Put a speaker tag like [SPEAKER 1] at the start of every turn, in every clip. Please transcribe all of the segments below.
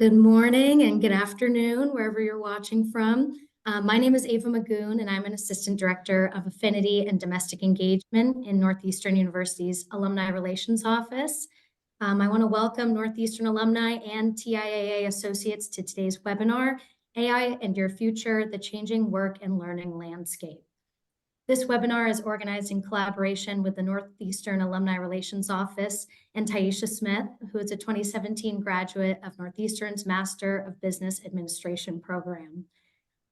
[SPEAKER 1] Good morning and good afternoon, wherever you're watching from. My name is Ava Magoon, and I'm an Assistant Director of Affinity and Domestic Engagement in Northeastern University's Alumni Relations Office. I want to welcome Northeastern alumni and TIAA associates to today's webinar, AI and Your Future, the Changing Work and Learning Landscape. This webinar is organized in collaboration with the Northeastern Alumni Relations Office and Tieisha Smith, who is a 2017 graduate of Northeastern's Master of Business Administration program.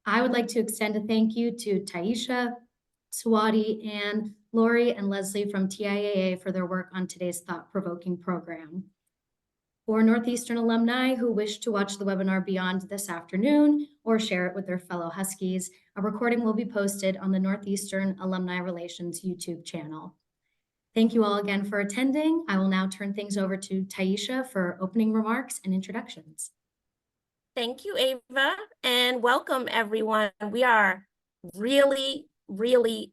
[SPEAKER 1] I would like to extend a thank you to Tieisha, Swatee, Anne, Lori, and Leslie from TIAA for their work on today's thought-provoking program. For Northeastern alumni who wish to watch the webinar beyond this afternoon or share it with their fellow Huskies, a recording will be posted on the Northeastern Alumni Relations YouTube channel. Thank you all again for attending. I will now turn things over to Tieisha for opening remarks and introductions.
[SPEAKER 2] Thank you, Ava, and welcome everyone. We are really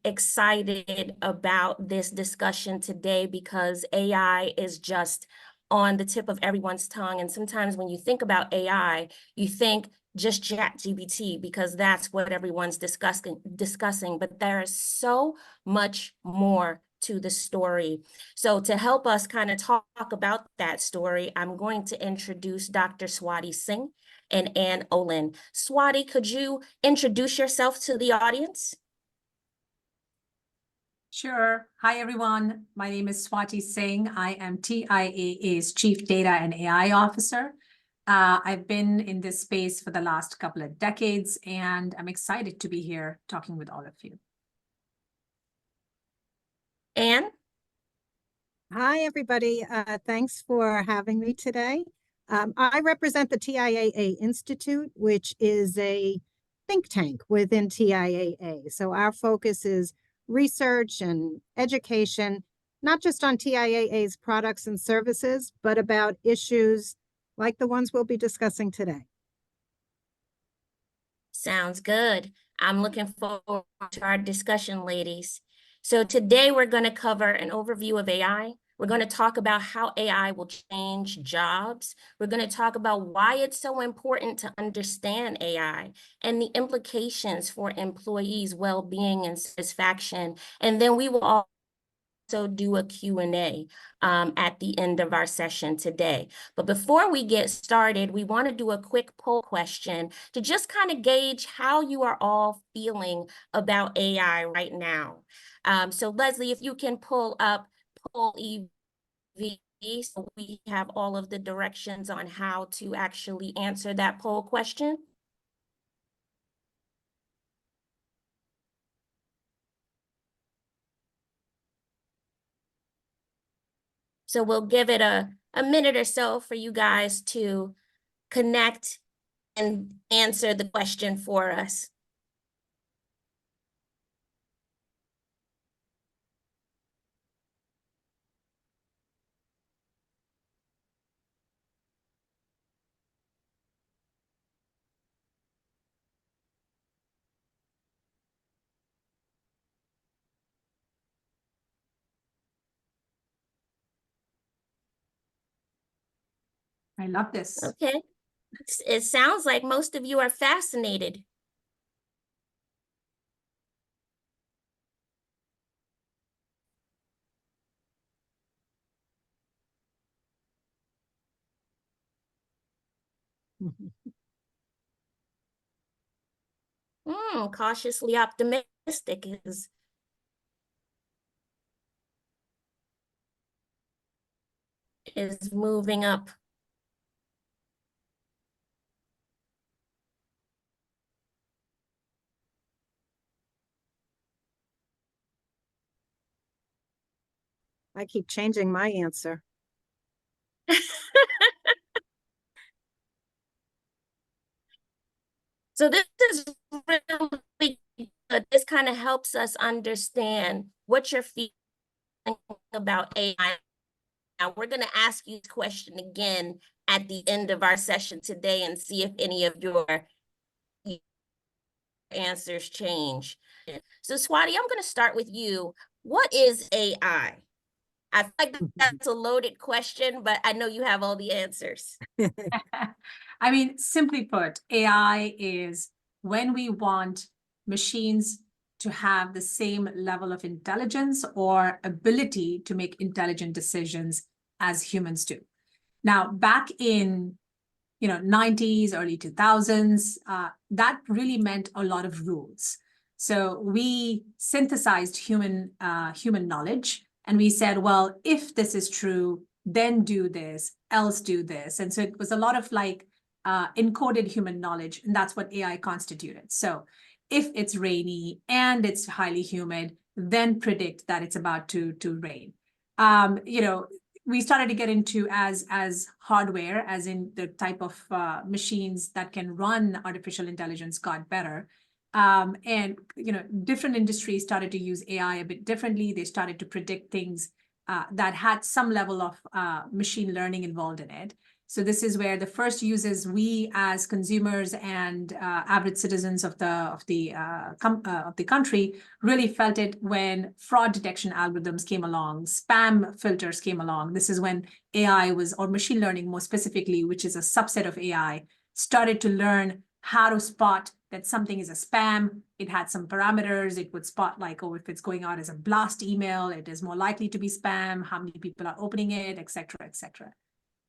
[SPEAKER 2] excited about this discussion today because AI is just on the tip of everyone's tongue. And sometimes when you think about AI, you think just ChatGPT because that's what everyone's discussing, but there is so much more to the story. So to help us kind of talk about that story, I'm going to introduce Dr. Swatee Singh and Anne Ollen. Swatee, could you introduce yourself to the audience?
[SPEAKER 3] Sure. Hi, everyone. My name is Swatee Singh. I am TIAA's Chief Data and AI Officer. I've been in this space for the last couple of decades, and I'm excited to be here talking with all of you.
[SPEAKER 2] Anne?
[SPEAKER 4] Hi, everybody. Thanks for having me today. I represent the TIAA Institute, which is a think tank within TIAA. So our focus is research and education, not just on TIAA's products and services, but about issues like the ones we'll be discussing today.
[SPEAKER 2] Sounds good. I'm looking forward to our discussion, ladies. So today we're going to cover an overview of AI. We're going to talk about how AI will change jobs. We're going to talk about why it's so important to understand AI and the implications for employees' well-being and satisfaction. And then we will also do a Q&A at the end of our session today. But before we get started, we want to do a quick poll question to just kind of gauge how you are all feeling about AI right now. So Leslie, if you can pull up poll EV, so we have all of the directions on how to actually answer that poll question. So we'll give it a minute or so for you guys to connect and answer the question for us.
[SPEAKER 3] I love this.
[SPEAKER 2] Okay. It sounds like most of you are fascinated. Cautiously optimistic is moving up.
[SPEAKER 4] I keep changing my answer.
[SPEAKER 2] So this is really good. This kind of helps us understand what you're feeling about AI. Now we're going to ask you this question again at the end of our session today and see if any of your answers change. So Swatee, I'm going to start with you. What is AI? I feel like that's a loaded question, but I know you have all the answers.
[SPEAKER 3] I mean, simply put, AI is when we want machines to have the same level of intelligence or ability to make intelligent decisions as humans do. Now, back in 90s, early 2000s, that really meant a lot of rules. So we synthesized human knowledge, and we said, well, if this is true, then do this, else do this. And so it was a lot of like encoded human knowledge, and that's what AI constituted. So if it's rainy and it's highly humid, then predict that it's about to rain. We started to get into as hardware, as in the type of machines that can run artificial intelligence got better. And different industries started to use AI a bit differently. They started to predict things that had some level of machine learning involved in it. So this is where the first uses we as consumers and average citizens of the country really felt it when fraud detection algorithms came along, spam filters came along. This is when AI or machine learning more specifically, which is a subset of AI, started to learn how to spot that something is a spam. It had some parameters. It would spot like, oh, if it's going out as a blast email, it is more likely to be spam, how many people are opening it, et cetera, et cetera.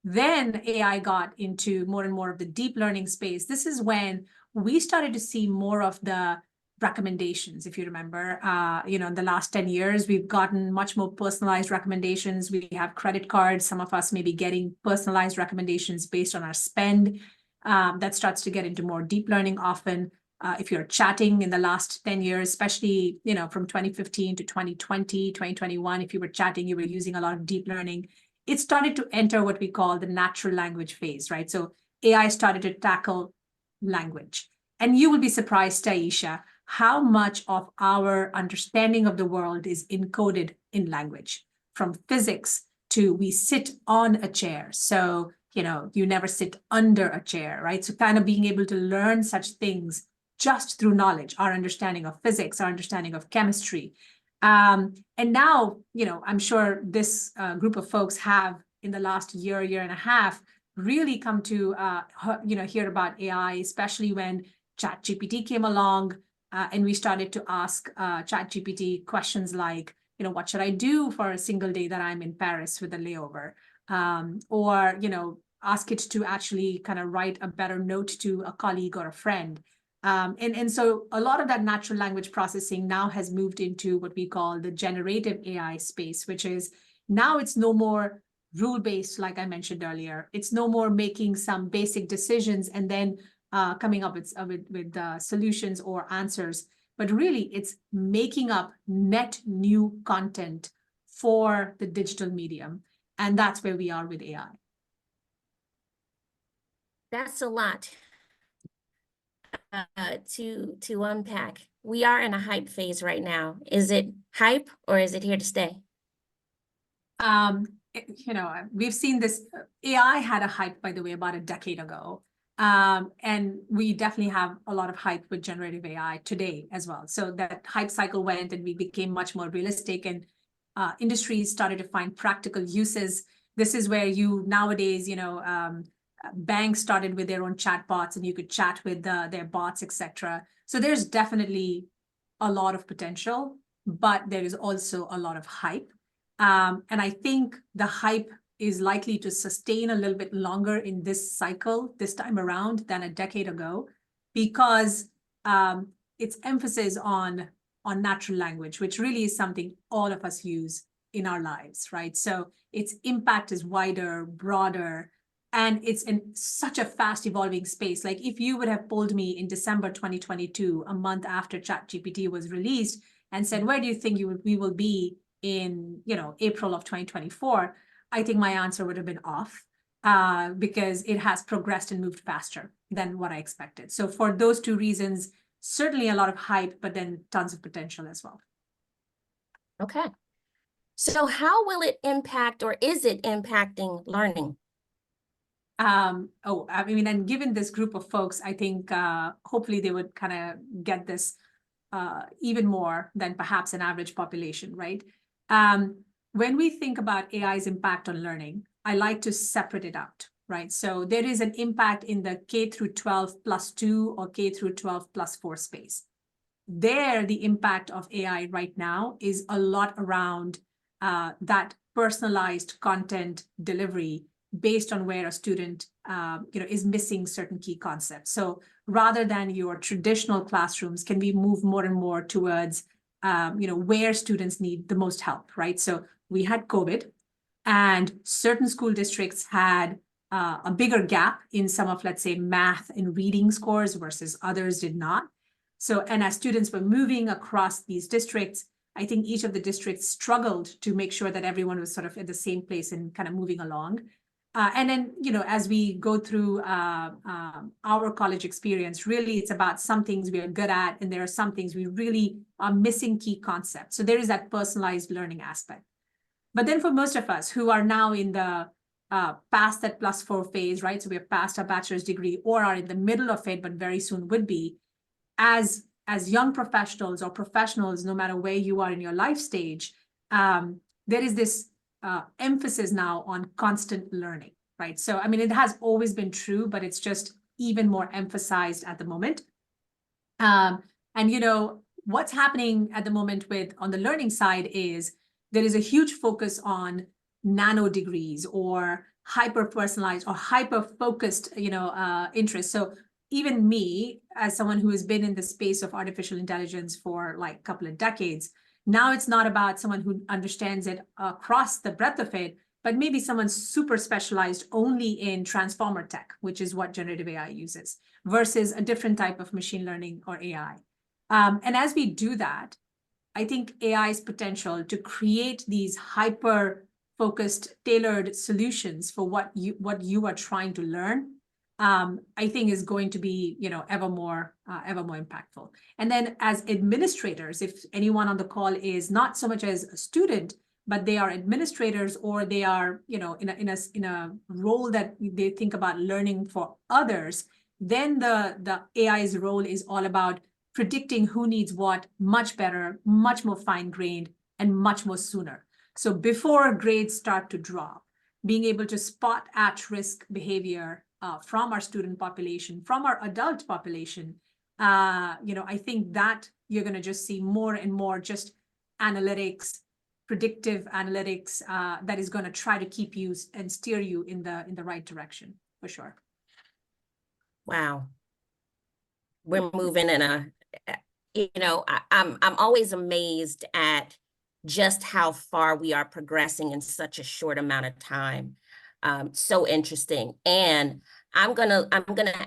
[SPEAKER 3] Then AI got into more and more of the deep learning space. This is when we started to see more of the recommendations. If you remember, in the last 10 years, we've gotten much more personalized recommendations. We have credit cards. Some of us may be getting personalized recommendations based on our spend. That starts to get into more deep learning often. If you're chatting in the last 10 years, especially, from 2015 to 2020, 2021, if you were chatting, you were using a lot of deep learning. It started to enter what we call the natural language phase, right? So AI started to tackle language. And you will be surprised, Tieisha, how much of our understanding of the world is encoded in language, from physics to we sit on a chair. So, you never sit under a chair, right? So kind of being able to learn such things just through knowledge, our understanding of physics, our understanding of chemistry. And now, I'm sure this group of folks have, in the last year and a half, really come to, hear about AI, especially when ChatGPT came along, and we started to ask ChatGPT questions like, what should I do for a single day that I'm in Paris with a layover? Or, ask it to actually kind of write a better note to a colleague or a friend. And so a lot of that natural language processing now has moved into what we call the generative AI space, which is now it's no more rule-based, like I mentioned earlier. It's no more making some basic decisions and then coming up with solutions or answers, but really it's making up net new content for the digital medium. And that's where we are with AI.
[SPEAKER 2] That's a lot to unpack. We are in a hype phase right now. Is it hype or is it here to stay?
[SPEAKER 3] We've seen this. AI had a hype, by the way, about a decade ago. And we definitely have a lot of hype with generative AI today as well. So that hype cycle went and we became much more realistic, and industries started to find practical uses. This is where nowadays, banks started with their own chatbots and you could chat with their bots, etc. So there's definitely a lot of potential, but there is also a lot of hype. And I think the hype is likely to sustain a little bit longer in this cycle, this time around, than a decade ago, because its emphasis on natural language, which really is something all of us use in our lives, right? So its impact is wider, broader, and it's in such a fast evolving space. Like if you would have pulled me in December 2022, a month after ChatGPT was released, and said, where do you think we will be in April of 2024? I think my answer would have been off, because it has progressed and moved faster than what I expected. So for those two reasons, certainly a lot of hype, but then tons of potential as well.
[SPEAKER 2] Okay. So how will it impact, or is it impacting learning?
[SPEAKER 3] And given this group of folks, I think hopefully they would kind of get this even more than perhaps an average population, right? when we think about AI's impact on learning, I like to separate it out, right? So there is an impact in the K through 12 plus 2 or K through 12 plus 4 space. There, the impact of AI right now is a lot around that personalized content delivery based on where a student is missing certain key concepts. So rather than your traditional classrooms, can we move more and more towards where students need the most help, right? So we had COVID, and certain school districts had a bigger gap in some of, let's say, math and reading scores versus others did not. So, and as students were moving across these districts, I think each of the districts struggled to make sure that everyone was sort of at the same place and kind of moving along. And then, as we go through our college experience, really it's about some things we are good at, and there are some things we really are missing key concepts. So there is that personalized learning aspect. But then for most of us who are now in the past that +4 phase, right? So we're past our bachelor's degree or are in the middle of it, but very soon would be, as young professionals or professionals, no matter where you are in your life stage, there is this emphasis now on constant learning, right? So, I mean, it has always been true, but it's just even more emphasized at the moment. And, what's happening at the moment on the learning side is there is a huge focus on nano degrees or hyper-personalized or hyper-focused, interests. So even me, as someone who has been in the space of artificial intelligence for like a couple of decades, now it's not about someone who understands it across the breadth of it, but maybe someone super specialized only in transformer tech, which is what generative AI uses, versus a different type of machine learning or AI. And as we do that, I think AI's potential to create these hyper-focused, tailored solutions for what you are trying to learn, I think is going to be, ever more impactful. And then as administrators, if anyone on the call is not so much as a student, but they are administrators or they are, in a role that they think about learning for others, then the AI's role is all about predicting who needs what much better, much more fine-grained, and much more sooner. So before grades start to drop, being able to spot at-risk behavior from our student population, from our adult population, I think that you're going to just see more and more just analytics, predictive analytics that is going to try to keep you and steer you in the right direction, for sure.
[SPEAKER 2] Wow. We're moving in I'm always amazed at just how far we are progressing in such a short amount of time. So interesting. And I'm gonna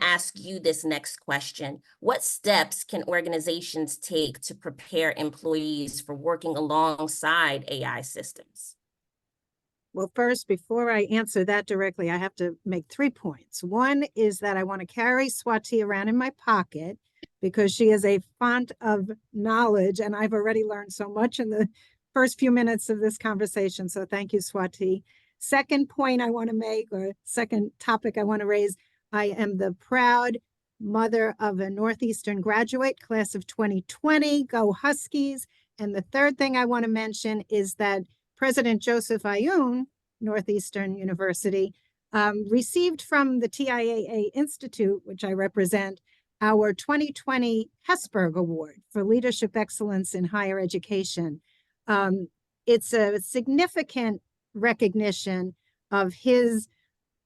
[SPEAKER 2] ask you this next question. What steps can organizations take to prepare employees for working alongside AI systems?
[SPEAKER 4] Well, first, before I answer that directly, I have to make 3 points. One is that I want to carry Swatee around in my pocket because she is a font of knowledge, and I've already learned so much in the first few minutes of this conversation. So thank you, Swatee. Second point I want to make, or second topic I want to raise, I am the proud mother of a Northeastern graduate, class of 2020, go Huskies. And the third thing I want to mention is that President Joseph Ayoun, Northeastern University, received from the TIAA Institute, which I represent, our 2020 Hesburgh Award for Leadership Excellence in Higher Education. It's a significant recognition of his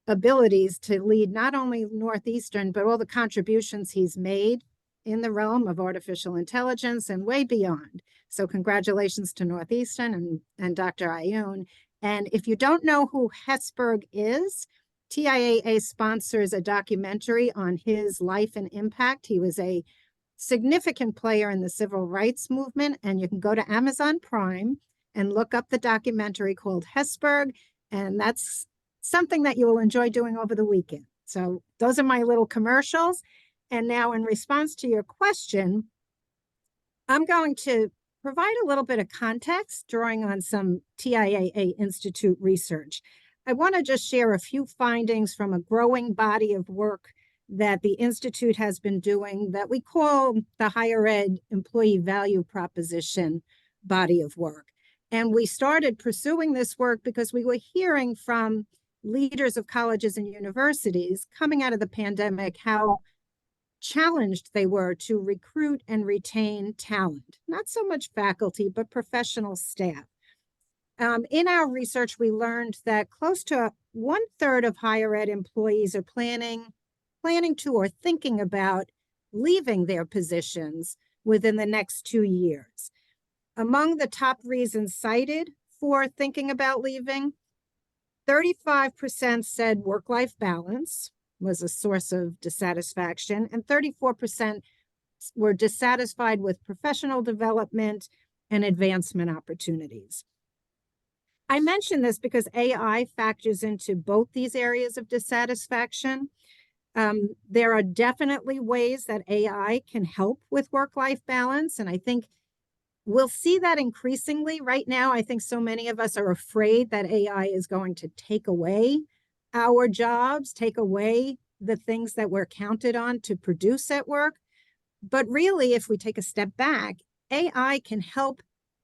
[SPEAKER 4] abilities to lead not only Northeastern, but all the contributions he's made in the realm of artificial intelligence and way beyond. So congratulations to Northeastern and Dr. Ayoun. And if you don't know who Hesburgh is, TIAA sponsors a documentary on his life and impact. He was a significant player in the civil rights movement, and you can go to Amazon Prime and look up the documentary called Hesburgh, and that's something that you will enjoy doing over the weekend. So those are my little commercials. And now in response to your question, I'm going to provide a little bit of context drawing on some TIAA Institute research. I want to just share a few findings from a growing body of work that the Institute has been doing that we call the Higher Ed Employee Value Proposition body of work. And we started pursuing this work because we were hearing from leaders of colleges and universities coming out of the pandemic how challenged they were to recruit and retain talent, not so much faculty, but professional staff. In our research, we learned that close to 1/3 of higher ed employees are planning to or thinking about leaving their positions within the next 2 years. Among the top reasons cited for thinking about leaving, 35% said work-life balance was a source of dissatisfaction, and 34% were dissatisfied with professional development and advancement opportunities. I mention this because AI factors into both these areas of dissatisfaction. There are definitely ways that AI can help with work-life balance, and I think we'll see that increasingly. Right now, I think so many of us are afraid that AI is going to take away our jobs, take away the things that we're counted on to produce at work. But really, if we take a step back, AI can help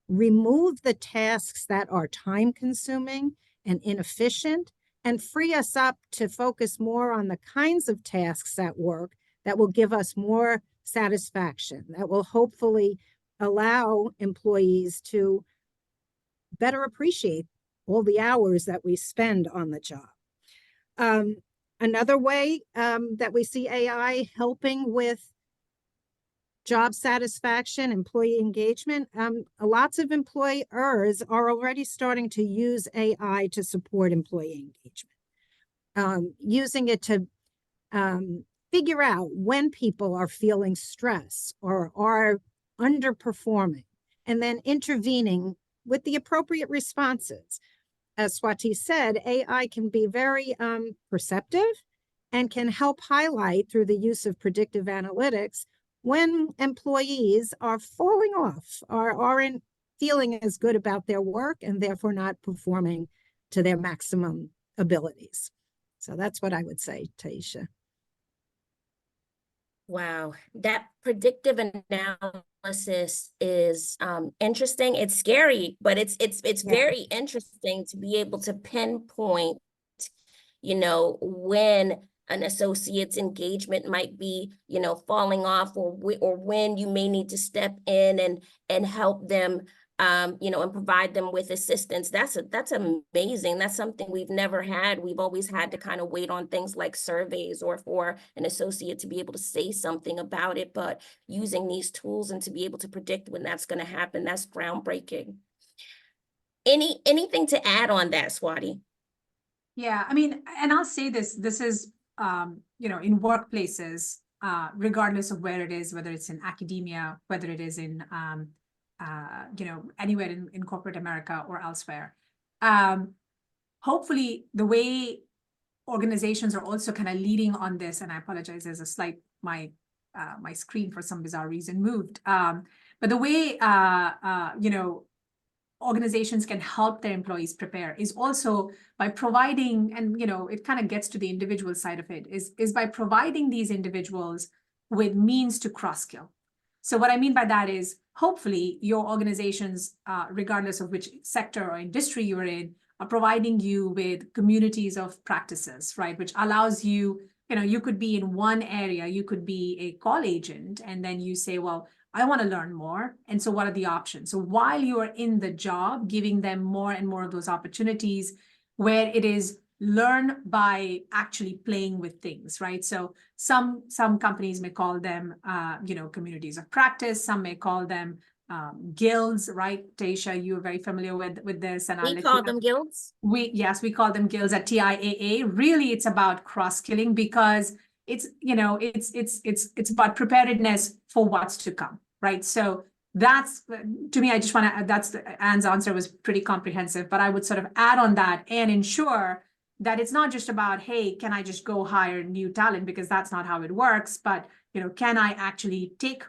[SPEAKER 4] remove the tasks that are time-consuming and inefficient and free us up to focus more on the kinds of tasks at work that will give us more satisfaction, that will hopefully allow employees to better appreciate all the hours that we spend on the job. Another way that we see AI helping with job satisfaction, employee engagement, lots of employers are already starting to use AI to support employee engagement, using it to figure out when people are feeling stress or are underperforming, and then intervening with the appropriate responses. As Swatee said, AI can be very perceptive and can help highlight through the use of predictive analytics when employees are falling off or aren't feeling as good about their work and therefore not performing to their maximum abilities. So that's what I would say, Tieisha.
[SPEAKER 2] Wow, that predictive analysis is interesting. It's scary, but it's very interesting to be able to pinpoint, when an associate's engagement might be, falling off, or when you may need to step in and help them, and provide them with assistance. That's amazing. That's something we've never had. We've always had to kind of wait on things like surveys or for an associate to be able to say something about it, but using these tools and to be able to predict when that's going to happen, that's groundbreaking. Anything to add on that, Swatee?
[SPEAKER 3] Yeah, I mean, and I'll say this is, in workplaces, regardless of where it is, whether it's in academia, whether it is in, anywhere in corporate America or elsewhere. Hopefully the way organizations are also kind of leading on this, and I apologize, there's a slight, my screen for some bizarre reason moved. But the way, organizations can help their employees prepare is also by providing, and it kind of gets to the individual side of it, is by providing these individuals with means to cross-skill. So what I mean by that is, hopefully your organizations, regardless of which sector or industry you're in, are providing you with communities of practices, right? Which allows you, you could be in one area, you could be a call agent, and then you say, well, I want to learn more. And so what are the options? So while you are in the job, giving them more and more of those opportunities where it is learn by actually playing with things, right? So some companies may call them, communities of practice. Some may call them guilds, right? Tieisha, you're very familiar with this. And
[SPEAKER 2] We call them guilds?
[SPEAKER 3] Yes, we call them guilds at TIAA. Really, it's about cross-skilling because it's about preparedness for what's to come, right? So that's, to me, I just want to, Anne's answer was pretty comprehensive, but I would sort of add on that and ensure that it's not just about, hey, can I just go hire new talent, because that's not how it works, but, can I actually take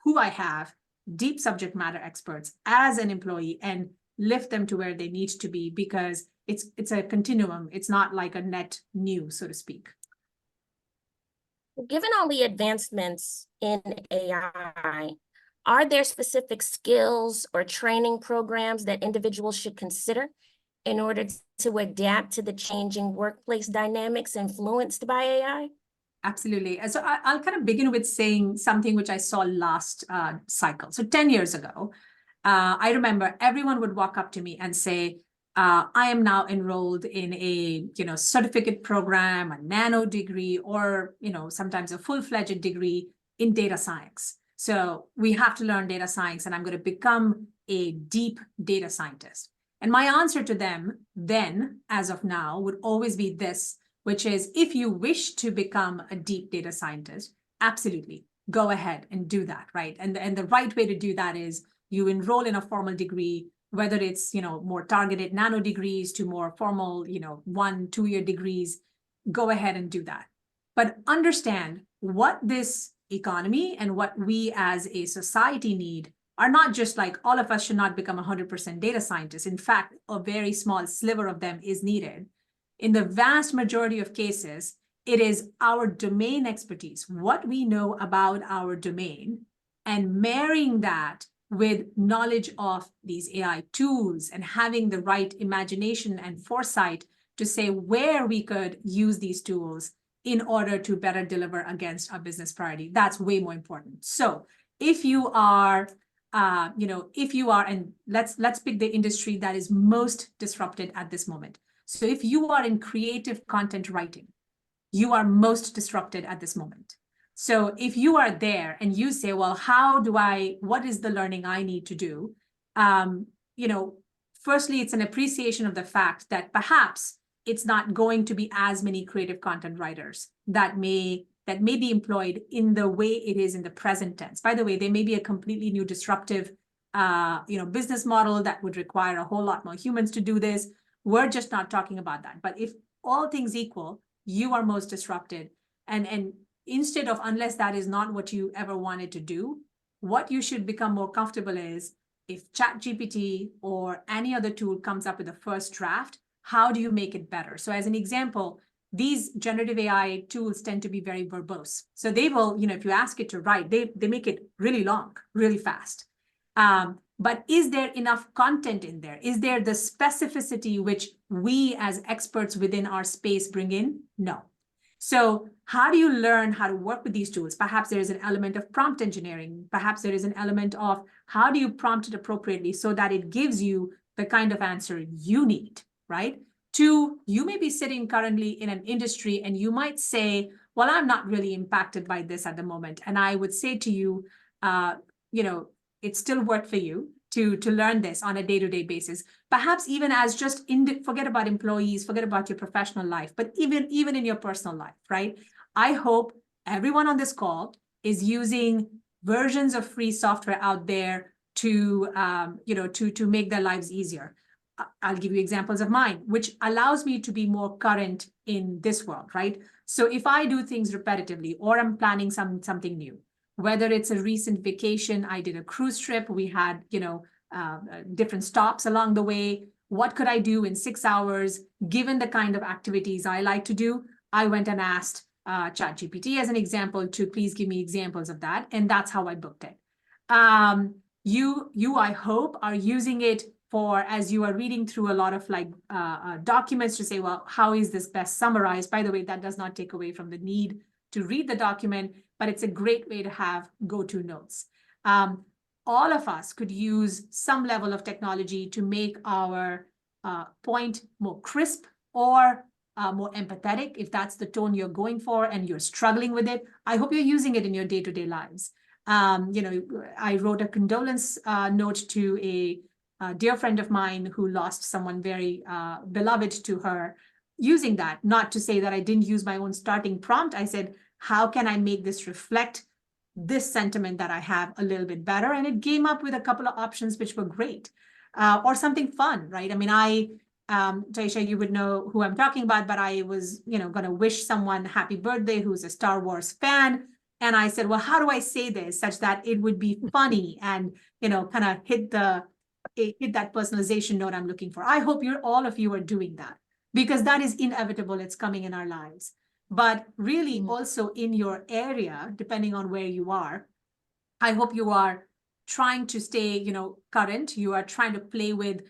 [SPEAKER 3] who I have, deep subject matter experts as an employee, and lift them to where they need to be, because it's a continuum. It's not like a net new, so to speak.
[SPEAKER 2] Given all the advancements in AI, Are there specific skills or training programs that individuals should consider in order to adapt to the changing workplace dynamics influenced by AI?
[SPEAKER 3] Absolutely. And so I'll kind of begin with saying something which I saw last cycle. So 10 years ago, I remember everyone would walk up to me and say, I am now enrolled in a certificate program, a nano degree, or sometimes a full-fledged degree in data science. So we have to learn data science, and I'm going to become a deep data scientist. And my answer to them then, as of now, would always be this, which is, if you wish to become a deep data scientist, absolutely, go ahead and do that, right? And the right way to do that is you enroll in a formal degree, whether it's more targeted nano degrees to more formal 1-2 year degrees. Go ahead and do that. But understand what this economy and what we as a society need are not just like all of us should not become 100% data scientists. In fact, a very small sliver of them is needed. In the vast majority of cases, it is our domain expertise, what we know about our domain, and marrying that with knowledge of these AI tools and having the right imagination and foresight to say where we could use these tools in order to better deliver against our business priority. That's way more important. So if you are, and let's pick the industry that is most disrupted at this moment. So if you are in creative content writing, you are most disrupted at this moment. So if you are there and you say, well, what is the learning I need to do? Firstly, it's an appreciation of the fact that perhaps it's not going to be as many creative content writers that may be employed in the way it is in the present tense. By the way, there may be a completely new disruptive, business model that would require a whole lot more humans to do this. We're just not talking about that. But if all things equal, you are most disrupted. And instead of, unless that is not what you ever wanted to do, what you should become more comfortable is, if ChatGPT or any other tool comes up with a first draft, how do you make it better? So as an example, these generative AI tools tend to be very verbose. So they will, if you ask it to write, they make it really long, really fast. But is there enough content in there? Is there the specificity which we as experts within our space bring in? No. So how do you learn how to work with these tools? Perhaps there is an element of prompt engineering. Perhaps there is an element of how do you prompt it appropriately so that it gives you the kind of answer you need, right? Two, you may be sitting currently in an industry and you might say, well, I'm not really impacted by this at the moment. And I would say to you, it's still work for you to learn this on a day-to-day basis. Perhaps even as just forget about employees, forget about your professional life, but even in your personal life, right? I hope everyone on this call is using versions of free software out there to make their lives easier. I'll give you examples of mine, which allows me to be more current in this world, right? So if I do things repetitively, or I'm planning something new, whether it's a recent vacation, I did a cruise trip, we had, different stops along the way. What could I do in 6 hours? Given the kind of activities I like to do, I went and asked ChatGPT as an example to please give me examples of that. And that's how I booked it. You, I hope, are using it for, as you are reading through a lot of documents, to say, well, how is this best summarized? By the way, that does not take away from the need to read the document, but it's a great way to have go-to notes. All of us could use some level of technology to make our point more crisp or more empathetic, if that's the tone you're going for and you're struggling with it. I hope you're using it in your day-to-day lives. I wrote a condolence note to a dear friend of mine who lost someone very beloved to her, using that. Not to say that I didn't use my own starting prompt. I said, how can I make this reflect this sentiment that I have a little bit better? And it came up with a couple of options which were great, or something fun, right? I mean, Tieisha, you would know who I'm talking about, but I was, going to wish someone happy birthday who's a Star Wars fan. And I said, well, how do I say this such that it would be funny and, kind of hit that personalization note I'm looking for. I hope all of you are doing that, because that is inevitable. It's coming in our lives. But really also in your area, depending on where you are, I hope you are trying to stay, current. You are trying to play with,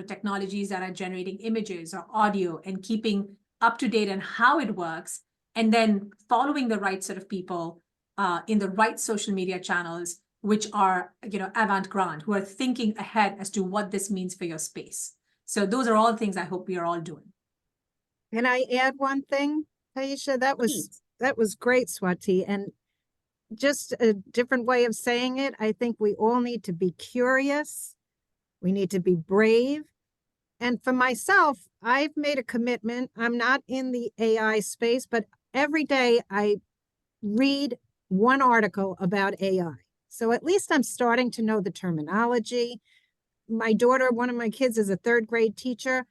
[SPEAKER 3] technologies that are generating images or audio and keeping up to date on how it works, and then following the right sort of people in the right social media channels, which are, avant-garde, who are thinking ahead as to what this means for your space. So those are all things I hope we are all doing.
[SPEAKER 4] Can I add one thing, Tieisha? That was great, Swatee. And just a different way of saying it, I think we all need to be curious. We need to be brave. And for myself, I've made a commitment. I'm not in the AI space, but every day I read one article about AI. So at least I'm starting to know the terminology. My daughter, one of my kids, is a third grade teacher.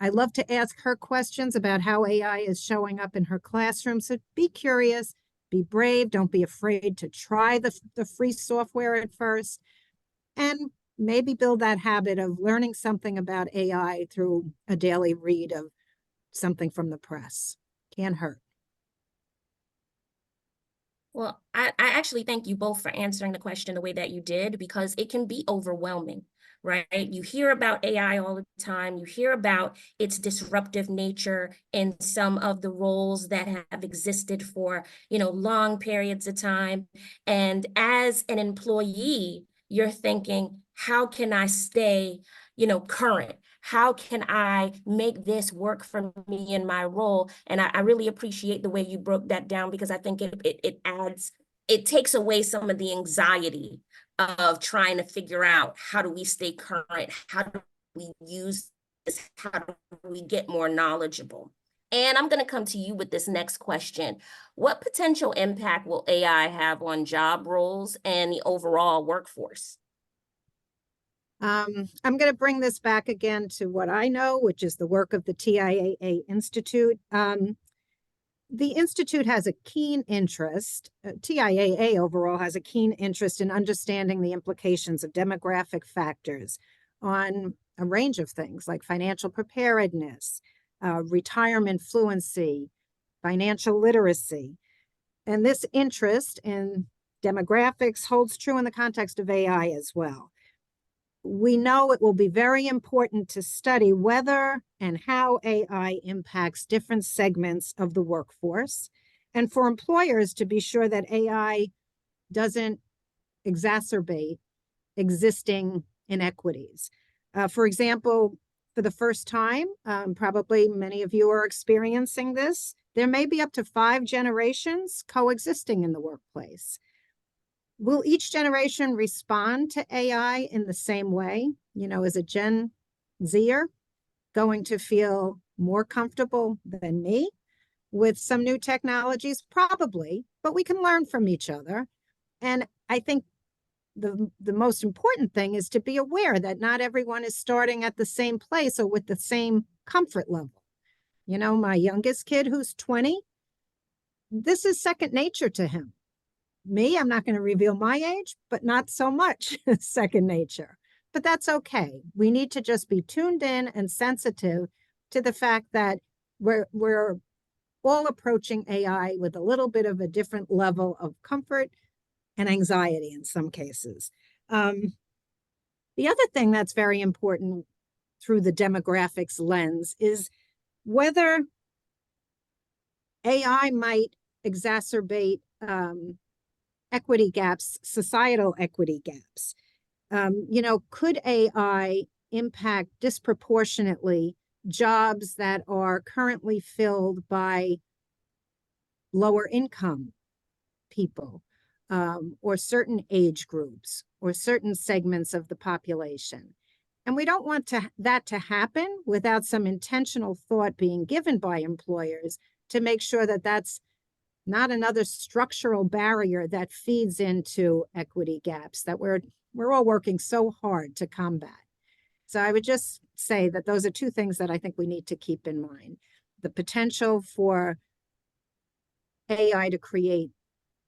[SPEAKER 4] I love to ask her questions about how AI is showing up in her classroom. So be curious, be brave, don't be afraid to try the free software at first, and maybe build that habit of learning something about AI through a daily read of something from the press. Can't hurt.
[SPEAKER 2] Well, I actually thank you both for answering the question the way that you did, because it can be overwhelming, right? You hear about AI all the time. You hear about its disruptive nature in some of the roles that have existed for, long periods of time. And as an employee, you're thinking, how can I stay, current? How can I make this work for me in my role? And I really appreciate the way you broke that down, because I think it takes away some of the anxiety of trying to figure out, how do we stay current? How do we use this? How do we get more knowledgeable? And I'm going to come to you with this next question. What potential impact will AI have on job roles and the overall workforce?
[SPEAKER 4] I'm going to bring this back again to what I know, which is the work of the TIAA Institute. The Institute has a keen interest, TIAA overall has a keen interest in understanding the implications of demographic factors on a range of things like financial preparedness, retirement fluency, financial literacy. And this interest in demographics holds true in the context of AI as well. We know it will be very important to study whether and how AI impacts different segments of the workforce, and for employers to be sure that AI doesn't exacerbate existing inequities. For example, for the first time, probably many of you are experiencing this, there may be up to 5 generations coexisting in the workplace. Will each generation respond to AI in the same way? Is a Gen Zer going to feel more comfortable than me with some new technologies? Probably, but we can learn from each other. And I think the most important thing is to be aware that not everyone is starting at the same place or with the same comfort level. My youngest kid, who's 20, this is second nature to him. Me, I'm not going to reveal my age, but not so much second nature. But that's okay. We need to just be tuned in and sensitive to the fact that we're all approaching AI with a little bit of a different level of comfort and anxiety in some cases. The other thing that's very important through the demographics lens is whether AI might exacerbate equity gaps, societal equity gaps. Could AI impact disproportionately jobs that are currently filled by lower income people, or certain age groups, or certain segments of the population? And we don't want that to happen without some intentional thought being given by employers to make sure that that's not another structural barrier that feeds into equity gaps that we're all working so hard to combat. So I would just say that those are 2 things that I think we need to keep in mind. The potential for AI to create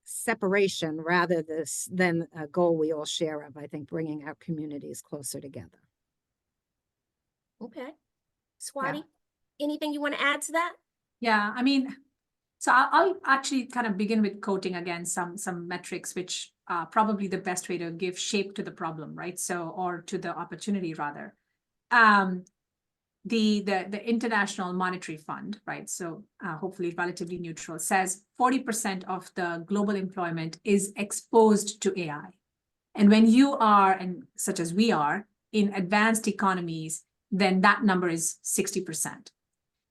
[SPEAKER 4] separation rather than a goal we all share of, I think, bringing our communities closer together.
[SPEAKER 2] Okay. Swatee, anything you want to add to that?
[SPEAKER 3] Yeah, so I'll actually kind of begin with quoting again some metrics which probably the best way to give shape to the problem, right? So, or to the opportunity rather. The International Monetary Fund, right? So hopefully relatively neutral, says 40% of the global employment is exposed to AI. And when you are, and such as we are, in advanced economies, then that number is 60%.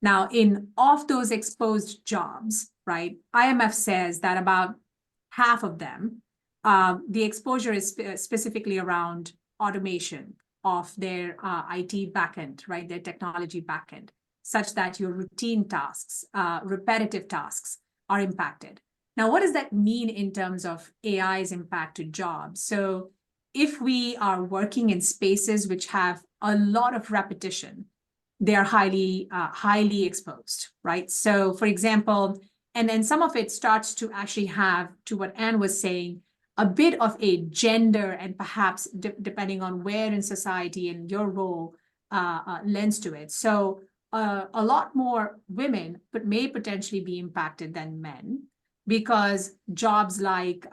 [SPEAKER 3] Now, of those exposed jobs, right, IMF says that about half of them, the exposure is specifically around automation of their IT backend, right, their technology backend, such that your routine tasks, repetitive tasks are impacted. Now, what does that mean in terms of AI's impact to jobs? So if we are working in spaces which have a lot of repetition, they are highly exposed, right? So for example, and then some of it starts to actually have, to what Anne was saying, a bit of a gender and perhaps depending on where in society and your role lends to it. So a lot more women may potentially be impacted than men, because jobs like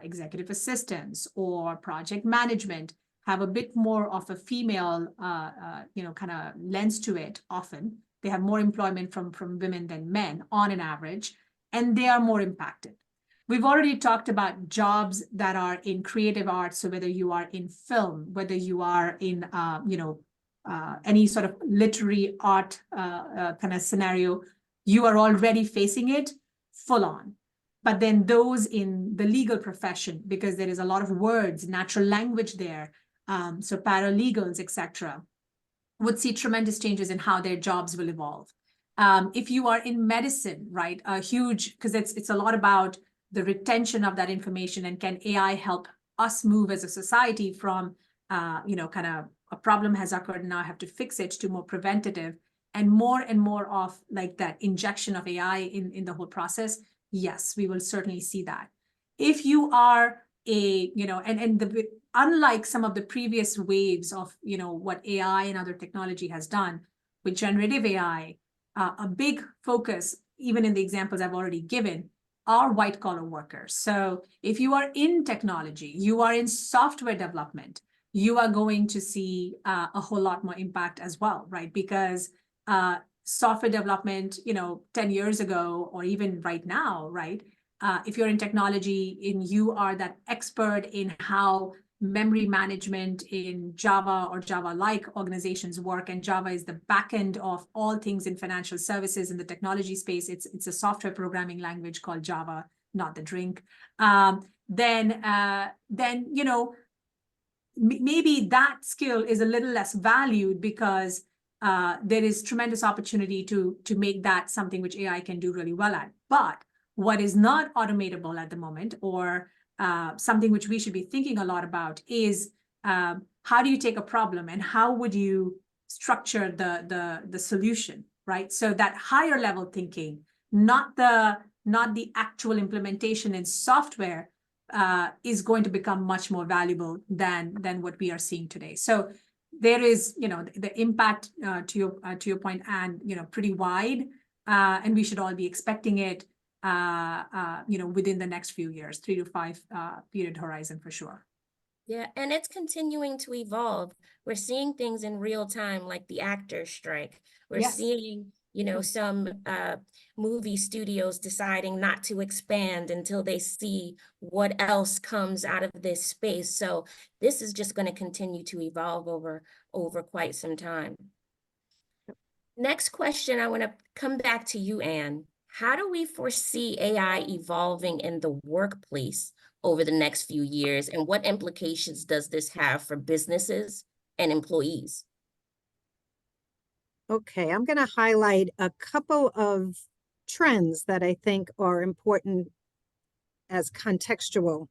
[SPEAKER 3] executive assistants or project management have a bit more of a female kind of lens to it. Often they have more employment from women than men on an average, and they are more impacted. We've already talked about jobs that are in creative arts. So whether you are in film, whether you are in any sort of literary art kind of scenario, you are already facing it full on. But then those in the legal profession, because there is a lot of words, natural language there, so paralegals, etc., would see tremendous changes in how their jobs will evolve. If you are in medicine, right, a huge, because it's a lot about the retention of that information, and can AI help us move as a society from, kind of a problem has occurred and now I have to fix it, to more preventative and more of like that injection of AI in the whole process. Yes, we will certainly see that. If you are unlike some of the previous waves of, what AI and other technology has done with generative AI, a big focus, even in the examples I've already given, are white collar workers. So if you are in technology, you are in software development, you are going to see a whole lot more impact as well, right? Because software development, 10 years ago, or even right now, right? If you're in technology and you are that expert in how memory management in Java or Java-like organizations work, and Java is the backend of all things in financial services in the technology space. It's a software programming language called Java, not the drink. Then maybe that skill is a little less valued, because there is tremendous opportunity to make that something which AI can do really well at. But what is not automatable at the moment, or something which we should be thinking a lot about, is how do you take a problem and how would you structure the solution, right? So that higher level thinking, not the actual implementation in software, is going to become much more valuable than what we are seeing today. So there is, the impact to your point, and pretty wide, and we should all be expecting it within the next few years, 3 to 5 period horizon for sure.
[SPEAKER 2] Yeah, and it's continuing to evolve. We're seeing things in real time, like the actors' strike. We're seeing, some movie studios deciding not to expand until they see what else comes out of this space. So this is just going to continue to evolve over quite some time. Next question, I want to come back to you, Anne. How do we foresee AI evolving in the workplace over the next few years, and what implications does this have for businesses and employees?
[SPEAKER 4] Okay, I'm going to highlight a couple of trends that I think are important as contextual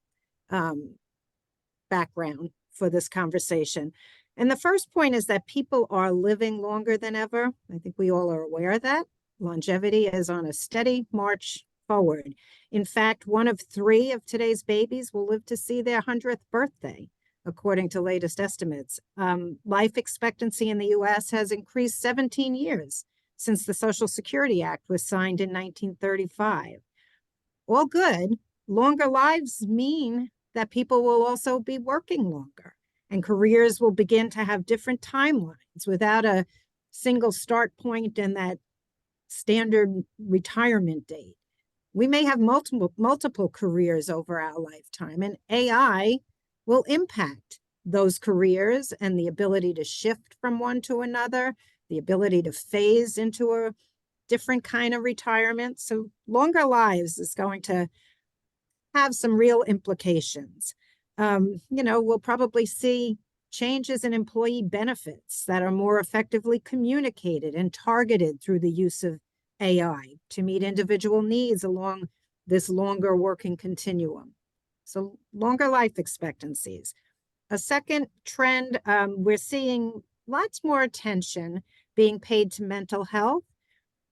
[SPEAKER 4] background for this conversation. And the first point is that people are living longer than ever. I think we all are aware of that. Longevity is on a steady march forward. In fact, 1 of 3 of today's babies will live to see their 100th birthday, according to latest estimates. Life expectancy in the U.S. has increased 17 years since the Social Security Act was signed in 1935. All good, longer lives mean that people will also be working longer, and careers will begin to have different timelines without a single start point and that standard retirement date. We may have multiple careers over our lifetime, and AI will impact those careers and the ability to shift from one to another, the ability to phase into a different kind of retirement. So longer lives is going to have some real implications. We'll probably see changes in employee benefits that are more effectively communicated and targeted through the use of AI to meet individual needs along this longer working continuum. So longer life expectancies. A second trend, we're seeing lots more attention being paid to mental health,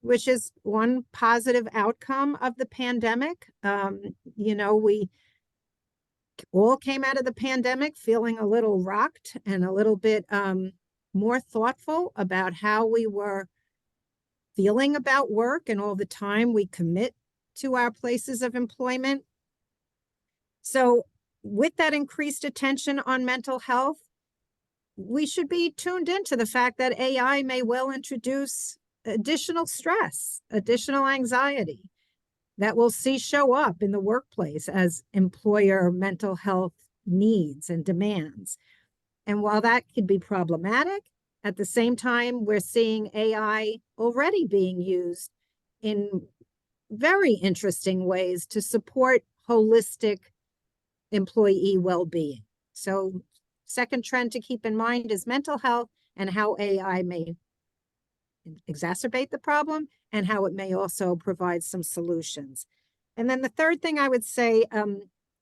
[SPEAKER 4] which is one positive outcome of the pandemic. We all came out of the pandemic feeling a little rocked and a little bit more thoughtful about how we were feeling about work and all the time we commit to our places of employment. So with that increased attention on mental health, we should be tuned into the fact that AI may well introduce additional stress, additional anxiety that we'll see show up in the workplace as employer mental health needs and demands. And while that could be problematic, at the same time, we're seeing AI already being used in very interesting ways to support holistic employee well-being. So second trend to keep in mind is mental health and how AI may exacerbate the problem and how it may also provide some solutions. And then the third thing I would say,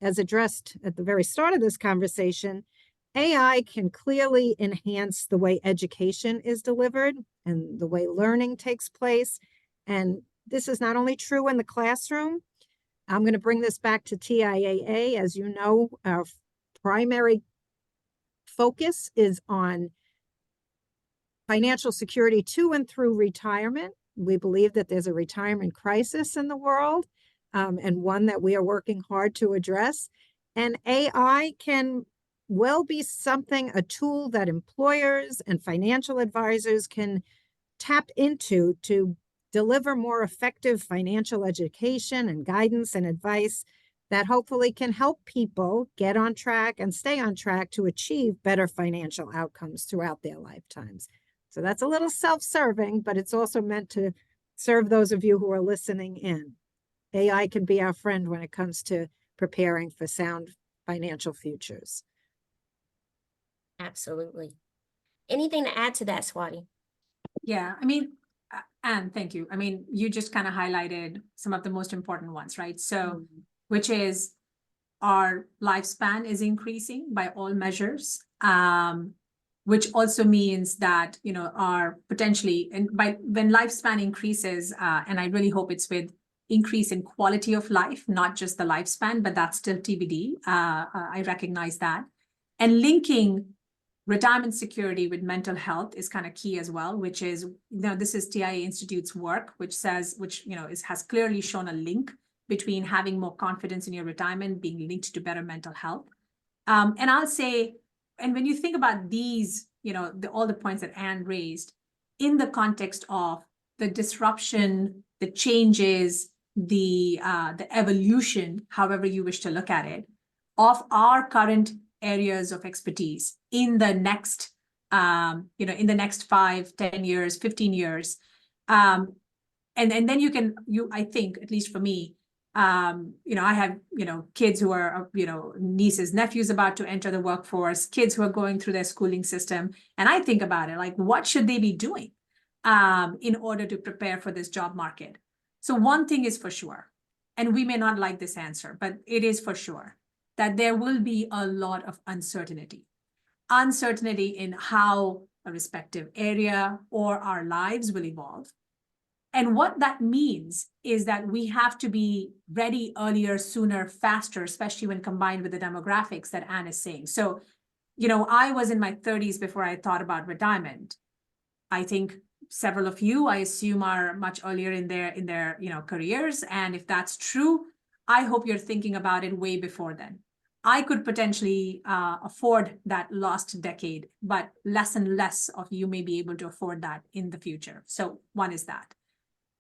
[SPEAKER 4] as addressed at the very start of this conversation, AI can clearly enhance the way education is delivered and the way learning takes place. And this is not only true in the classroom. I'm going to bring this back to TIAA. As you know, our primary focus is on financial security to and through retirement. We believe that there's a retirement crisis in the world, and one that we are working hard to address. And AI can well be something, a tool that employers and financial advisors can tap into to deliver more effective financial education and guidance and advice that hopefully can help people get on track and stay on track to achieve better financial outcomes throughout their lifetimes. So that's a little self-serving, but it's also meant to serve those of you who are listening in. AI can be our friend when it comes to preparing for sound financial futures.
[SPEAKER 2] Absolutely. Anything to add to that, Swatee?
[SPEAKER 3] Yeah, Anne, thank you. You just kind of highlighted some of the most important ones, right? So, which is our lifespan is increasing by all measures, which also means that, our potentially, and when lifespan increases, and I really hope it's with increase in quality of life, not just the lifespan, but that's still TBD. I recognize that. And linking retirement security with mental health is kind of key as well, which is, this is TIAA Institute's work, which has clearly shown a link between having more confidence in your retirement being linked to better mental health. And I'll say, and when you think about these, all the points that Anne raised in the context of the disruption, the changes, the evolution, however you wish to look at it, of our current areas of expertise in the next, in the next 5, 10 years, 15 years. And then I think, at least for me, I have, kids who are, nieces, nephews about to enter the workforce, kids who are going through their schooling system. And I think about it, like, what should they be doing in order to prepare for this job market? So one thing is for sure, and we may not like this answer, but it is for sure, that there will be a lot of uncertainty in how a respective area or our lives will evolve. And what that means is that we have to be ready earlier, sooner, faster, especially when combined with the demographics that Anne is saying. So, I was in my 30s before I thought about retirement. I think several of you, I assume, are much earlier in their careers. And if that's true, I hope you're thinking about it way before then. I could potentially afford that lost decade, but less and less of you may be able to afford that in the future. So one is that.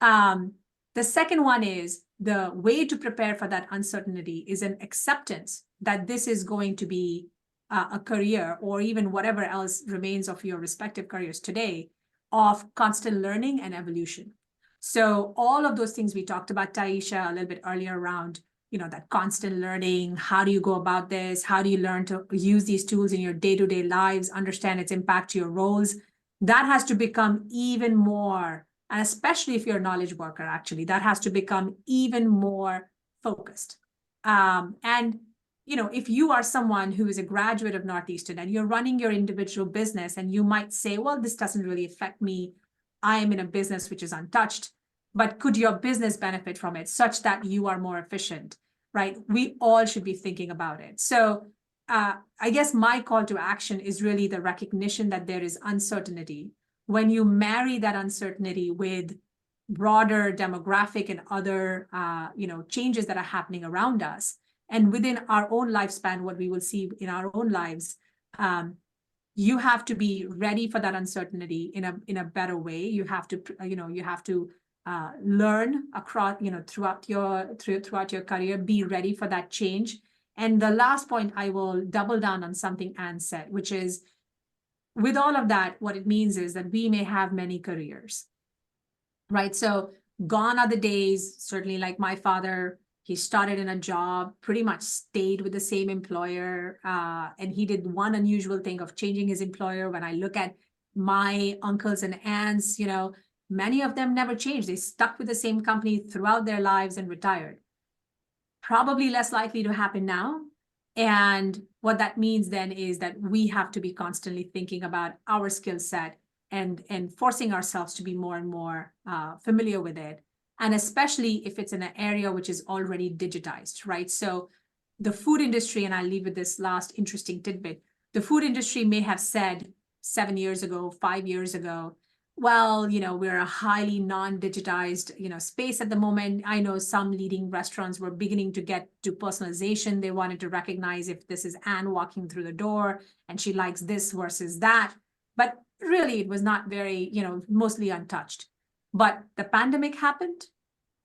[SPEAKER 3] The second one is the way to prepare for that uncertainty is an acceptance that this is going to be a career, or even whatever else remains of your respective careers today, of constant learning and evolution. So all of those things we talked about, Tieisha, a little bit earlier around, that constant learning. How do you go about this? How do you learn to use these tools in your day-to-day lives, understand its impact to your roles? That has to become even more, and especially if you're a knowledge worker, actually, that has to become even more focused. And if you are someone who is a graduate of Northeastern and you're running your individual business, and you might say, well, this doesn't really affect me. I am in a business which is untouched, but could your business benefit from it such that you are more efficient, right? We all should be thinking about it. So I guess my call to action is really the recognition that there is uncertainty. When you marry that uncertainty with broader demographic and other changes that are happening around us, and within our own lifespan, what we will see in our own lives, you have to be ready for that uncertainty in a better way. You have to learn across, throughout your career, be ready for that change. And the last point, I will double down on something Anne said, which is, with all of that, what it means is that we may have many careers, right? So gone are the days, certainly like my father, he started in a job, pretty much stayed with the same employer, and he did one unusual thing of changing his employer. When I look at my uncles and aunts, many of them never changed. They stuck with the same company throughout their lives and retired. Probably less likely to happen now. And what that means then is that we have to be constantly thinking about our skill set and forcing ourselves to be more and more familiar with it. And especially if it's in an area which is already digitized, right? So the food industry, and I'll leave with this last interesting tidbit, the food industry may have said 7 years ago, 5 years ago, well, we're a highly non-digitized, space at the moment. I know some leading restaurants were beginning to get to personalization. They wanted to recognize if this is Anne walking through the door and she likes this versus that. But really, it was not very, mostly untouched. But the pandemic happened,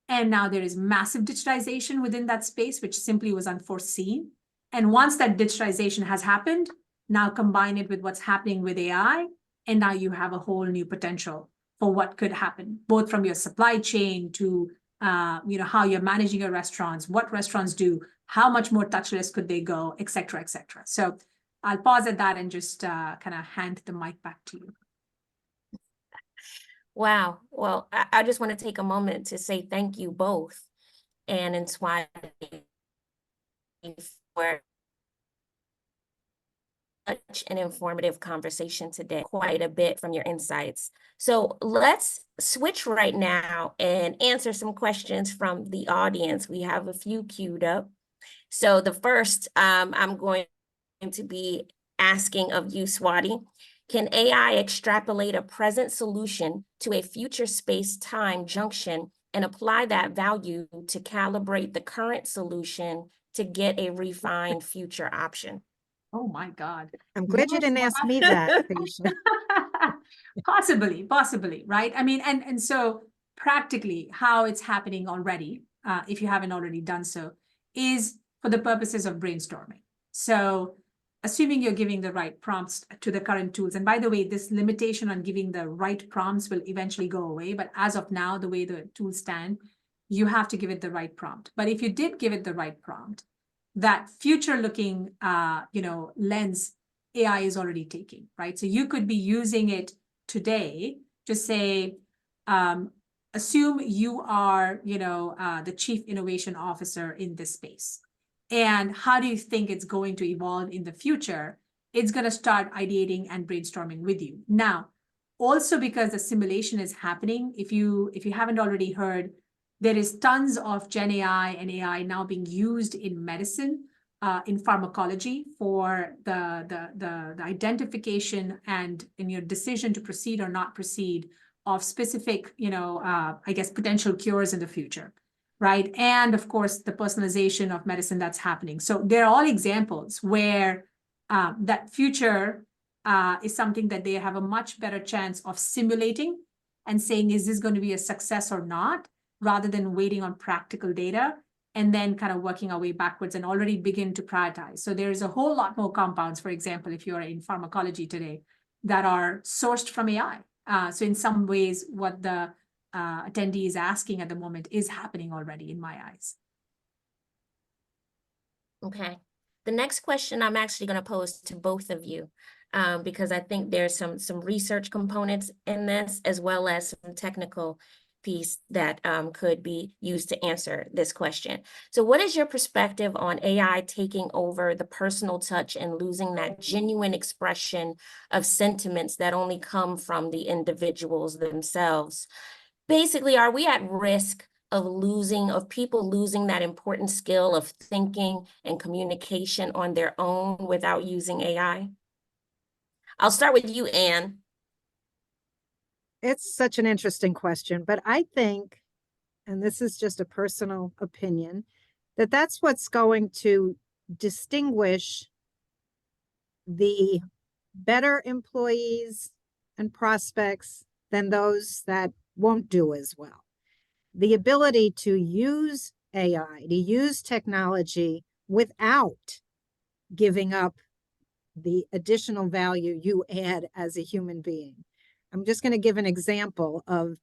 [SPEAKER 3] and now there is massive digitization within that space, which simply was unforeseen. And once that digitization has happened, now combine it with what's happening with AI, and now you have a whole new potential for what could happen, both from your supply chain to how you're managing your restaurants, what restaurants do, how much more touchless could they go, et cetera, et cetera. So I'll pause at that and just kind of hand the mic back to you.
[SPEAKER 2] Wow. Well, I just want to take a moment to say thank you both, Anne and Swatee, for such an informative conversation today, quite a bit from your insights. So let's switch right now and answer some questions from the audience. We have a few queued up. So the first I'm going to be asking of you, Swatee, can AI extrapolate a present solution to a future space-time junction and apply that value to calibrate the current solution to get a refined future option?
[SPEAKER 3] Oh my God.
[SPEAKER 4] I'm glad you didn't ask me that, Tieisha.
[SPEAKER 3] Possibly, right? I mean, and so practically how it's happening already, if you haven't already done so, is for the purposes of brainstorming. So assuming you're giving the right prompts to the current tools, and by the way, this limitation on giving the right prompts will eventually go away, but as of now, the way the tools stand, you have to give it the right prompt. But if you did give it the right prompt, that future-looking, lens AI is already taking, right? So you could be using it today to say, assume you are, the chief innovation officer in this space. And how do you think it's going to evolve in the future? It's going to start ideating and brainstorming with you. Now, also because the simulation is happening, if you haven't already heard, there is tons of Gen AI and AI now being used in medicine, in pharmacology for the identification and in your decision to proceed or not proceed of specific, potential cures in the future. right? And of course, the personalization of medicine that's happening. So they're all examples where that future is something that they have a much better chance of simulating and saying, is this going to be a success or not, rather than waiting on practical data and then kind of working our way backwards and already begin to prioritize. So there's a whole lot more compounds, for example, if you're in pharmacology today, that are sourced from AI. So in some ways, what the attendee is asking at the moment is happening already in my eyes.
[SPEAKER 2] Okay. The next question I'm actually going to pose to both of you, because I think there's some research components in this, as well as some technical piece that could be used to answer this question. So what is your perspective on AI taking over the personal touch and losing that genuine expression of sentiments that only come from the individuals themselves? Basically, are we at risk of people losing that important skill of thinking and communication on their own without using AI? I'll start with you, Anne.
[SPEAKER 4] It's such an interesting question, but I think, and this is just a personal opinion, that that's what's going to distinguish the better employees and prospects than those that won't do as well. The ability to use AI, to use technology without giving up the additional value you add as a human being. I'm just going to give an example of,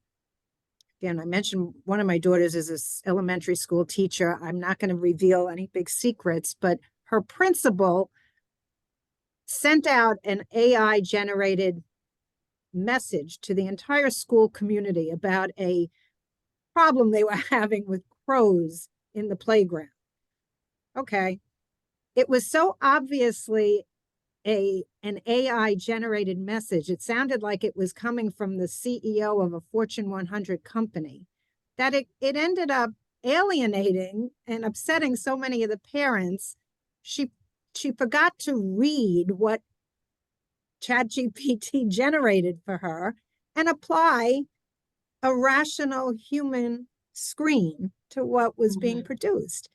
[SPEAKER 4] again, I mentioned one of my daughters is an elementary school teacher. I'm not going to reveal any big secrets, but her principal sent out an AI generated message to the entire school community about a problem they were having with crows in the playground. Okay. It was so obviously an AI generated message. It sounded like it was coming from the CEO of a Fortune 100 company, that it ended up alienating and upsetting so many of the parents. She forgot to read what ChatGPT generated for her and apply a rational human screen to what was being produced.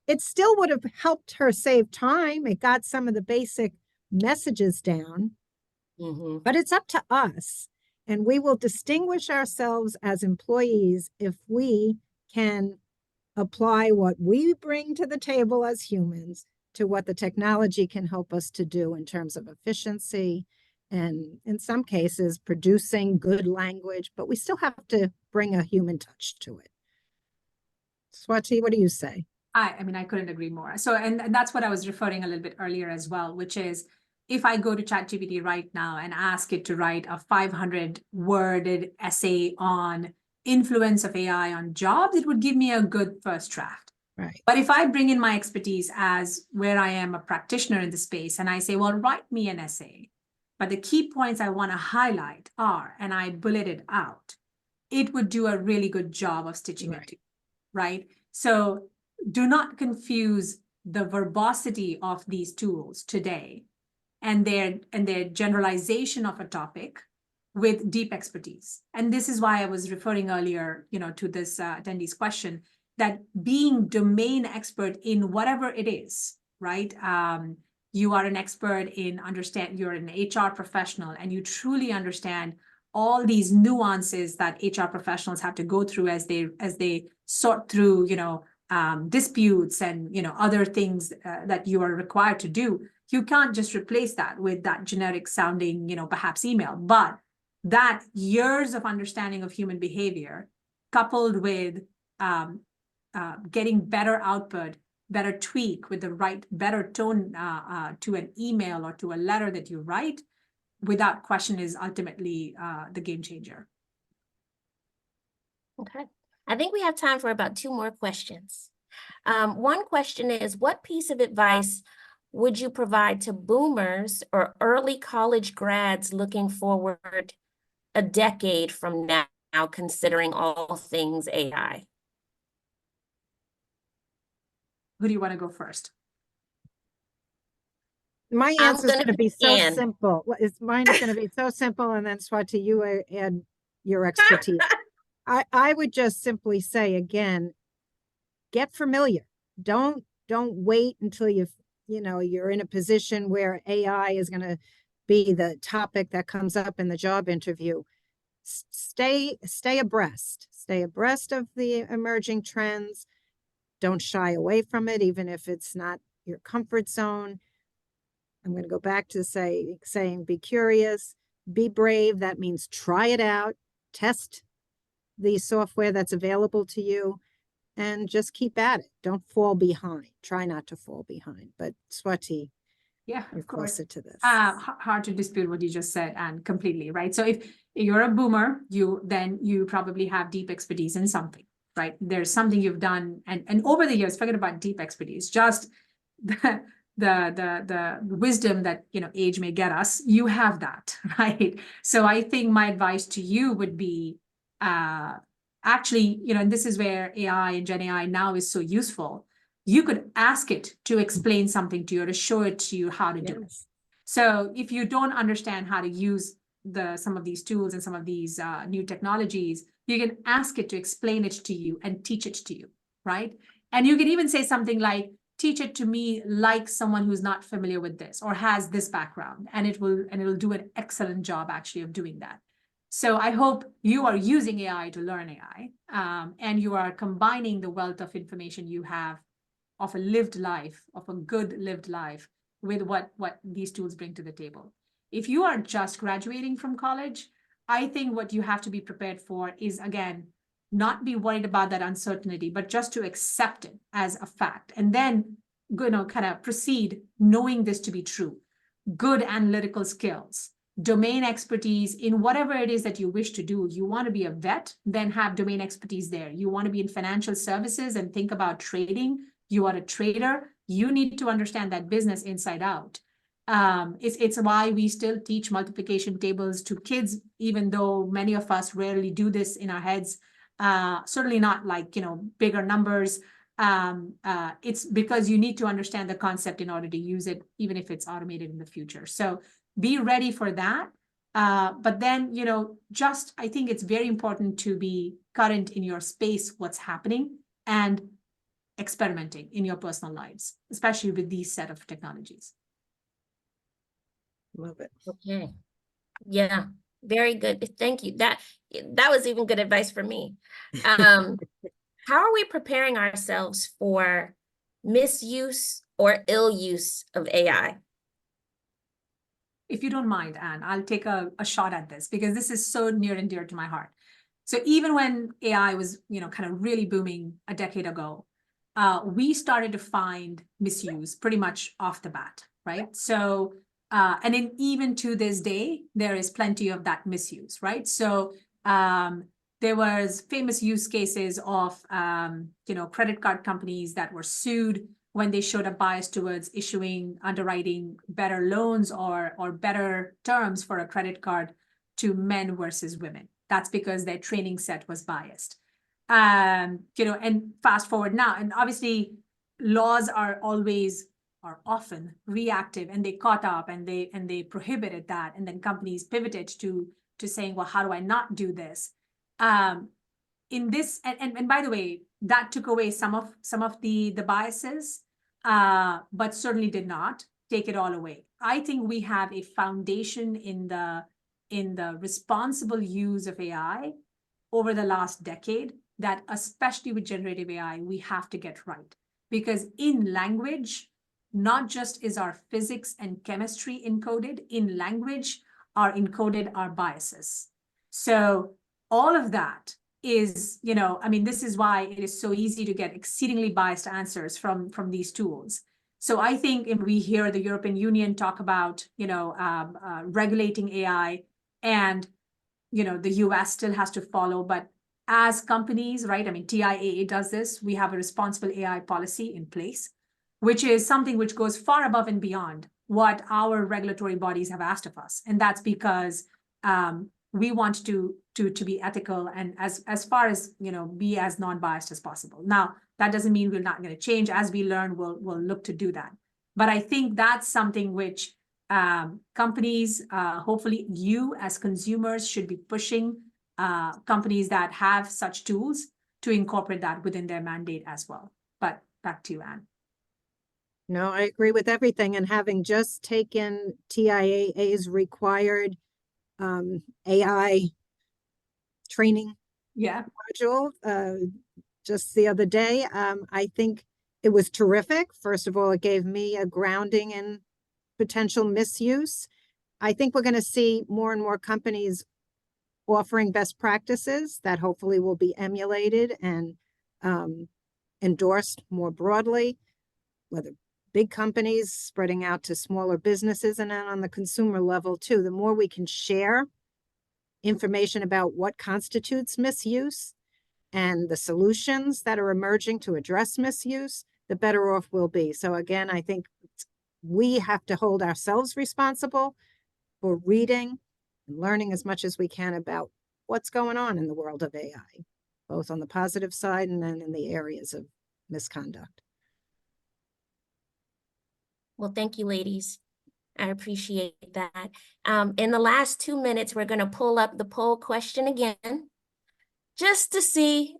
[SPEAKER 4] It still would have helped her save time. It got some of the basic messages down, but it's up to us. And we will distinguish ourselves as employees if we can apply what we bring to the table as humans to what the technology can help us to do in terms of efficiency and, in some cases, producing good language, but we still have to bring a human touch to it. Swatee, what do you say?
[SPEAKER 3] I mean, I couldn't agree more. So, and that's what I was referring a little bit earlier as well, which is if I go to ChatGPT right now and ask it to write a 500-worded essay on influence of AI on jobs, it would give me a good first draft.
[SPEAKER 4] Right.
[SPEAKER 3] But if I bring in my expertise as where I am a practitioner in the space and I say, well, write me an essay, but the key points I want to highlight are, and I bullet it out, it would do a really good job of stitching it together, right? So do not confuse the verbosity of these tools today and their generalization of a topic with deep expertise. And this is why I was referring earlier, to this attendee's question, that being domain expert in whatever it is, right? You are an expert in you're an HR professional and you truly understand all these nuances that HR professionals have to go through as they sort through, disputes and, other things that you are required to do. You can't just replace that with that generic sounding, perhaps email, but that years of understanding of human behavior coupled with getting better output, better tweak with the right, better tone to an email or to a letter that you write, without question is ultimately the game changer.
[SPEAKER 2] Okay. I think we have time for about 2 more questions. One question is, what piece of advice would you provide to boomers or early college grads looking forward a decade from now, considering all things AI?
[SPEAKER 3] Who do you want to go first?
[SPEAKER 4] My answer is going to be so
[SPEAKER 2] Anne.
[SPEAKER 4] simple. Mine is going to be so simple, and then Swatee, you add your expertise. I would just simply say again, get familiar. Don't wait until you're in a position where AI is going to be the topic that comes up in the job interview. Stay abreast. Stay abreast of the emerging trends. Don't shy away from it, even if it's not your comfort zone. I'm going to go back to saying be curious, be brave. That means try it out, test the software that's available to you, and just keep at it. Don't fall behind. Try not to fall behind. But Swatee,
[SPEAKER 3] Yeah,
[SPEAKER 4] you're
[SPEAKER 3] of course.
[SPEAKER 4] closer to this.
[SPEAKER 3] Hard to dispute what you just said, and completely, right? So if you're a boomer, you probably have deep expertise in something, right? There's something you've done, and over the years, forget about deep expertise, just the wisdom that age may get us, you have that, right? So I think my advice to you would be actually, and this is where AI and Gen AI now is so useful. You could ask it to explain something to you or to show it to you how to do it. So if you don't understand how to use some of these tools and some of these new technologies, you can ask it to explain it to you and teach it to you, right? And you can even say something like, teach it to me like someone who's not familiar with this or has this background, and it'll do an excellent job actually of doing that. So I hope you are using AI to learn AI, and you are combining the wealth of information you have of a lived life, of a good lived life, with what these tools bring to the table. If you are just graduating from college, I think what you have to be prepared for is, again, not be worried about that uncertainty, but just to accept it as a fact, and then kind of proceed knowing this to be true. Good analytical skills, domain expertise in whatever it is that you wish to do. You want to be a vet, then have domain expertise there. You want to be in financial services and think about trading. You are a trader. You need to understand that business inside out. It's why we still teach multiplication tables to kids, even though many of us rarely do this in our heads. Certainly not like, bigger numbers. It's because you need to understand the concept in order to use it, even if it's automated in the future. So be ready for that. But then, I think it's very important to be current in your space, what's happening, and experimenting in your personal lives, especially with these set of technologies.
[SPEAKER 4] Love it.
[SPEAKER 2] Okay. Yeah, very good. Thank you. That was even good advice for me. How are we preparing ourselves for misuse or ill use of AI?
[SPEAKER 3] If you don't mind, Anne, I'll take a shot at this because this is so near and dear to my heart. So even when AI was, kind of really booming a decade ago, we started to find misuse pretty much off the bat, right? So, and even to this day, there is plenty of that misuse, right? So there was famous use cases of, credit card companies that were sued when they showed a bias towards underwriting better loans or better terms for a credit card to men versus women. That's because their training set was biased. And fast forward now, and obviously laws are often reactive, and they caught up and they prohibited that, and then companies pivoted to saying, well, how do I not do this? In this, and by the way, that took away some of the biases, but certainly did not take it all away. I think we have a foundation in the responsible use of AI over the last decade that, especially with generative AI, we have to get right. Because in language, not just is our physics and chemistry encoded, in language are encoded our biases. So all of that is, this is why it is so easy to get exceedingly biased answers from these tools. So I think if we hear the European Union talk about, regulating AI, and, the US still has to follow, but as companies, right? TIAA does this. We have a responsible AI policy in place, which is something which goes far above and beyond what our regulatory bodies have asked of us. And that's because we want to be ethical and as far as, be as non-biased as possible. Now, that doesn't mean we're not going to change. As we learn, we'll look to do that. But I think that's something which companies, hopefully you as consumers, should be pushing companies that have such tools to incorporate that within their mandate as well. But back to you, Anne.
[SPEAKER 4] No, I agree with everything. And having just taken TIAA's required AI training
[SPEAKER 3] Yeah.
[SPEAKER 4] module just the other day, I think it was terrific. First of all, it gave me a grounding in potential misuse. I think we're going to see more and more companies offering best practices that hopefully will be emulated and endorsed more broadly, whether big companies spreading out to smaller businesses, and then on the consumer level too. The more we can share information about what constitutes misuse and the solutions that are emerging to address misuse, the better off we'll be. So again, I think we have to hold ourselves responsible for reading and learning as much as we can about what's going on in the world of AI, both on the positive side and then in the areas of misconduct.
[SPEAKER 2] Well, thank you, ladies. I appreciate that. In the last 2 minutes, we're going to pull up the poll question again, just to see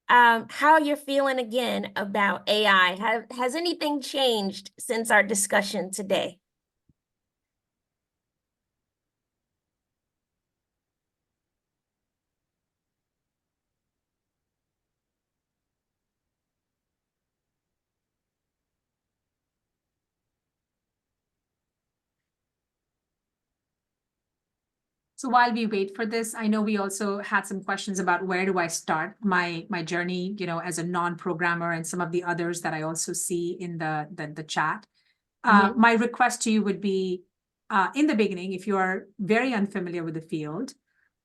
[SPEAKER 2] how you're feeling again about AI. Has anything changed since our discussion today?
[SPEAKER 3] So while we wait for this, I know we also had some questions about where do I start my journey, as a non-programmer, and some of the others that I also see in the chat. My request to you would be, in the beginning, if you are very unfamiliar with the field,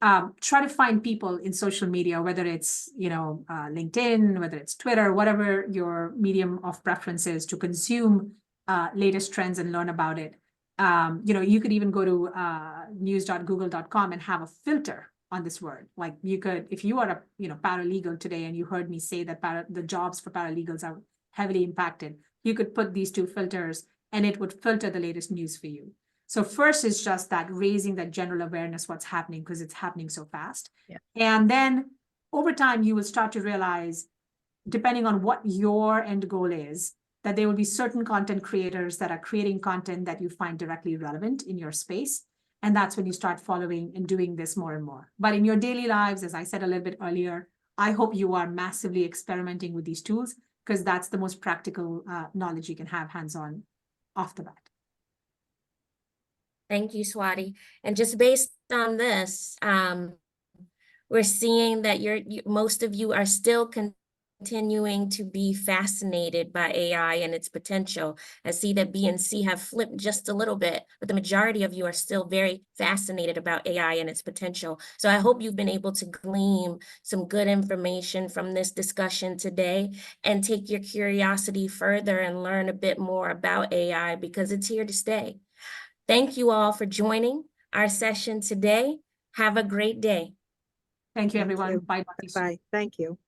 [SPEAKER 3] try to find people in social media, whether it's LinkedIn, whether it's Twitter, whatever your medium of preference is, to consume latest trends and learn about it. You could even go to news.google.com and have a filter on this word. Like you could, if you are a paralegal today and you heard me say that the jobs for paralegals are heavily impacted, you could put these two filters and it would filter the latest news for you. So first is just that raising that general awareness what's happening, because it's happening so fast.
[SPEAKER 4] Yeah.
[SPEAKER 3] And then over time, you will start to realize, depending on what your end goal is, that there will be certain content creators that are creating content that you find directly relevant in your space. And that's when you start following and doing this more and more. But in your daily lives, as I said a little bit earlier, I hope you are massively experimenting with these tools, because that's the most practical knowledge you can have hands-on off the bat.
[SPEAKER 2] Thank you, Swatee. And just based on this, we're seeing that most of you are still continuing to be fascinated by AI and its potential. I see that B and C have flipped just a little bit, but the majority of you are still very fascinated about AI and its potential. So I hope you've been able to glean some good information from this discussion today and take your curiosity further and learn a bit more about AI, because it's here to stay. Thank you all for joining our session today. Have a great day.
[SPEAKER 3] Thank you,
[SPEAKER 4] Thank
[SPEAKER 3] everyone.
[SPEAKER 4] you.
[SPEAKER 3] Bye.
[SPEAKER 4] Bye. Thank you.